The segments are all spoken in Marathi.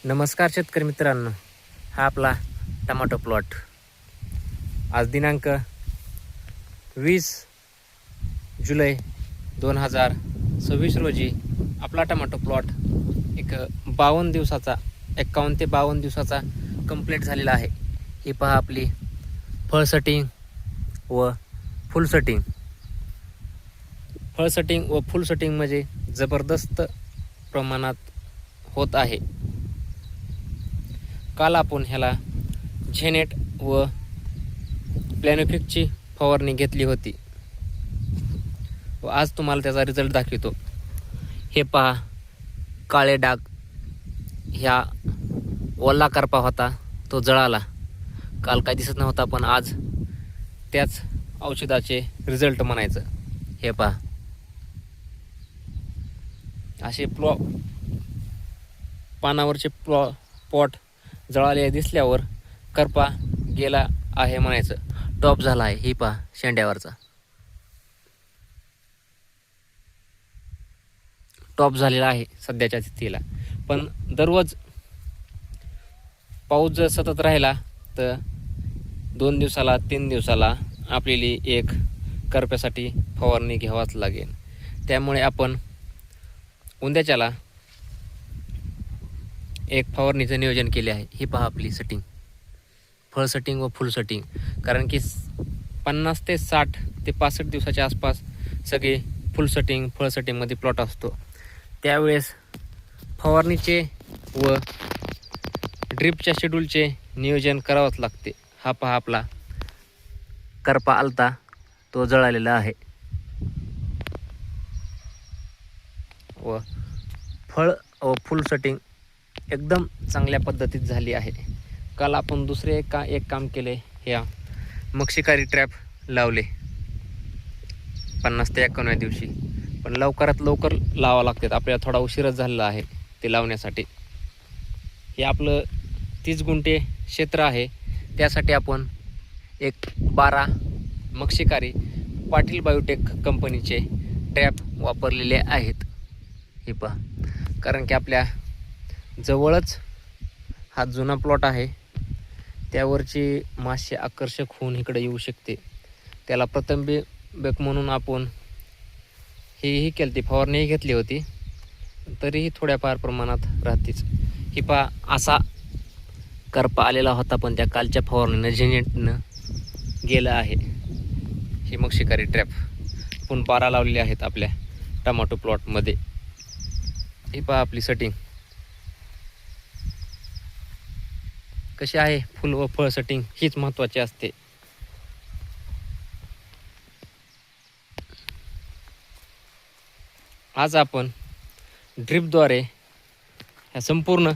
नमस्कार शेतकरी मित्रांनो, हा आपला टमाटो प्लॉट आज दिनांक 20 जुलै 2026 रोजी आपला टमाटो प्लॉट एक 52 दिवसाचा 51 ते 52 दिवसाचा कंप्लीट झालेला आहे. ही पहा आपली फळ सेटिंग व फुल सेटिंग. फळ सेटिंग व फुल सेटिंग म्हणजे जबरदस्त प्रमाणात होत आहे. काल आपण ह्याला झेनेट व प्लॅनोफिकची फवारणी घेतली होती व आज तुम्हाला त्याचा रिझल्ट दाखवतो. हे पहा, काळे डाग, ह्या ओला करपा होता तो जळाला. काल काय दिसत नव्हता, पण आज त्याच औषधाचे रिझल्ट म्हणायचं. हे पहा, असे पानावरचे पॉट जळाले दिसल्यावर करपा गेला आहे म्हणायचं. टॉप झाला आहे. ही पहा, शेंड्यावरचा टॉप झालेला आहे सध्याच्या स्थितीला. पण दररोज पाऊस जर सतत राहिला तर 2 दिवसाला 3 दिवसाला आपल्याला एक करप्यासाठी फवारणी घ्यावाच लागेल. त्यामुळे आपण उद्याच्याला एक फवारणीचं नियोजन केले आहे. ही पहा आपली सेटिंग, फळ सेटिंग व फुल सेटिंग. कारण की 50 ते 60 ते 65 दिवसाच्या आसपास सगळे फुल सेटिंग फळ सेटिंगमध्ये प्लॉट असतो. त्यावेळेस फवारणीचे व ड्रिपच्या शेड्यूलचे नियोजन करावंच लागते. हा पहा, आपला करपा आलता तो जळालेला आहे व फळ व फुल सेटिंग एकदम चांगल्या पद्धतीत झाली आहे. काल आपण दुसरे एक काम केले. ह्या मक्षिकारी ट्रॅप लावले 50 ते 51व्या दिवशी, पण लवकरात लवकर लावा लागतात. आपल्याला थोडा उशीरच झालेला आहे ते लावण्यासाठी. हे आपलं 30 गुंठे क्षेत्र आहे. त्यासाठी आपण एक 12 मक्षिकारी पाटील बायोटेक कंपनीचे ट्रॅप वापरलेले आहेत. हे पहा, कारण की आपल्या जवळच हा जुना प्लॉट आहे. त्यावरची मासे आकर्षक होऊन इकडे येऊ शकते. त्याला प्रतिबंधक म्हणून आपण ही केली, फवारणी घेतली होती, तरीही थोड्याफार प्रमाणात राहतेच. ही पहा, असा करपा आलेला होता, पण त्या कालच्या फवारणीनं झेनेटनं गेलं आहे. ही मक्षिकारी ट्रॅप आपण 12 लावलेले आहेत आपल्या टमाटो प्लॉटमध्ये. ही पहा आपली सेटिंग कशी आहे. फुल व फळ सेटिंग हीच महत्त्वाची असते. आज आपण ड्रिपद्वारे ह्या संपूर्ण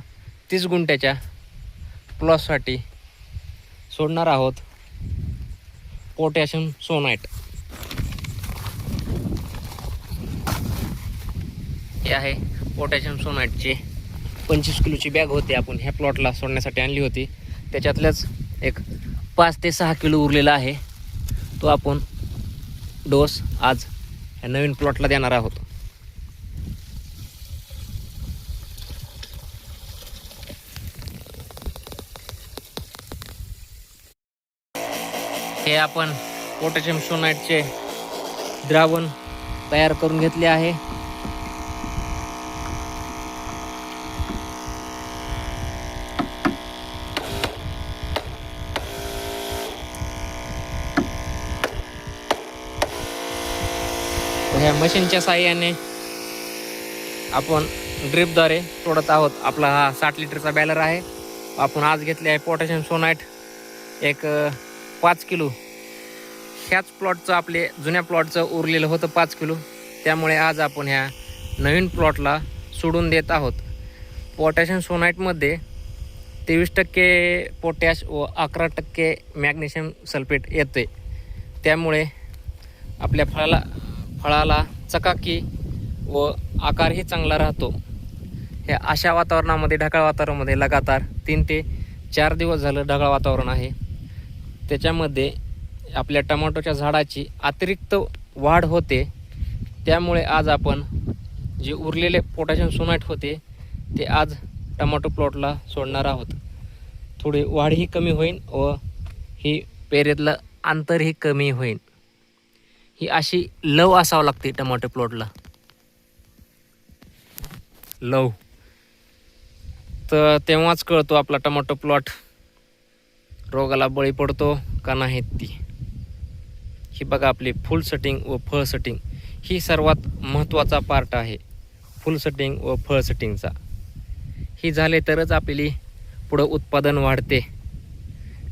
30 गुंठ्याच्या प्लॉटसाठी सोडणार आहोत पोटॅशियम सोनाइट. हे आहे पोटॅशियम सोनाइटची 25 किलोची बॅग होती. आपण ह्या प्लॉटला सोडण्यासाठी आणली होती. त्याच्यातल्याच एक 5 ते 6 किलो उरलेला आहे. तो आपण डोस आज ह्या नवीन प्लॉटला देणार आहोत. हे आपण पोटॅशियम सोनाइटचे द्रावण तयार करून घेतले आहे. ह्या मशीनच्या साहाय्याने आपण ड्रिपद्वारे सोडत आहोत. आपला हा 60 लिटरचा बॅलर आहे. आपण आज घेतले आहे पोटॅशियम सोनाइट एक 5 किलो. ह्याच प्लॉटचं, आपले जुन्या प्लॉटचं उरलेलं होतं 5 किलो. त्यामुळे आज आपण ह्या नवीन प्लॉटला सोडून देत आहोत. पोटॅशियम सोनाइटमध्ये 23% पोटॅश व 11% मॅग्नेशियम सल्फेट येते. त्यामुळे आपल्या फळाला चकाकी व आकारही चांगला राहतो. ह्या अशा वातावरणामध्ये, ढगाळ वातावरणामध्ये लगातार 3 ते 4 दिवस झालं ढगाळ वातावरण आहे. त्याच्यामध्ये आपल्या टमाटोच्या झाडाची अतिरिक्त वाढ होते. त्यामुळे आज आपण जे उरलेले पोटॅशियम सोनाइट होते ते आज टमाटो प्लॉटला सोडणार आहोत. थोडी वाढही कमी होईल व ही पेरेतलं अंतरही कमी होईल. ही अशी लव असावं लागते टमाटो प्लॉटला, लव. तर तेव्हाच कळतो आपला टमाटो प्लॉट रोगाला बळी पडतो का नाही ती. ही बघा आपली फुल सेटिंग व फळ सेटिंग ही सर्वात महत्त्वाचा पार्ट आहे, फुल सेटिंग व फळ सेटिंगचा. ही झाले तरच आपली पुढं उत्पादन वाढते.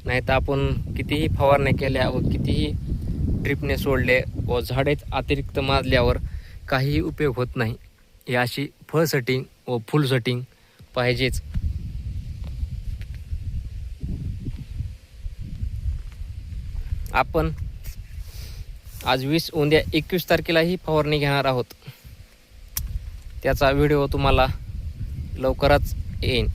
नाही तर आपण कितीही फवारण्या केल्या व कितीही ड्रिपने सोडले व झाडेच अतिरिक्त माजल्यावर काहीही उपयोग होत नाही. ही अशी फळ सेटिंग व फुल सेटिंग पाहिजेच. आपण आज 20 उद्या 21 तारखेला ही फवारणी घेणार आहोत. त्याचा व्हिडिओ तुम्हाला लवकरच येईल.